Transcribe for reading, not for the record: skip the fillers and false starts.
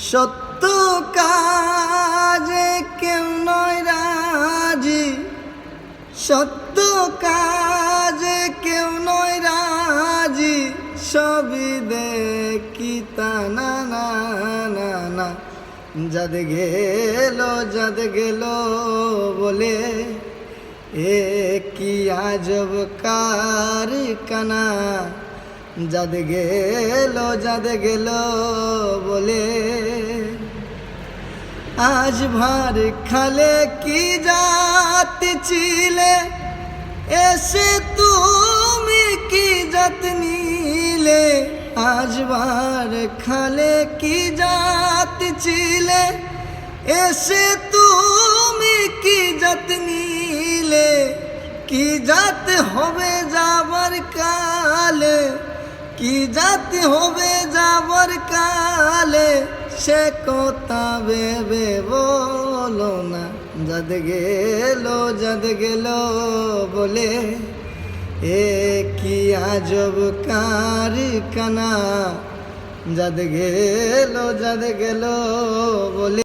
সত্য কাজে কেউ নয় রাজি, সত্য কাজে কেউ নয় রাজি, সবই দেখি তা না না না না। যাদ গেল বলে এ কি আজব কারখানা। যাদ গেল বলে আজ ভার খালে কি জাত ছিলে, এসে তুমি কি জাত নিলে। আজ ভার খালে কি জাত ছিলে, এসে তুমি কি জাত নিলে। কি জাত হবে যাবার কালে, কি জাত হবে যাবার কালে, সে কথা ভেবে বলো না। যাদ গেল বলে এ কি আজব কারখানা। যাদ গেল বলে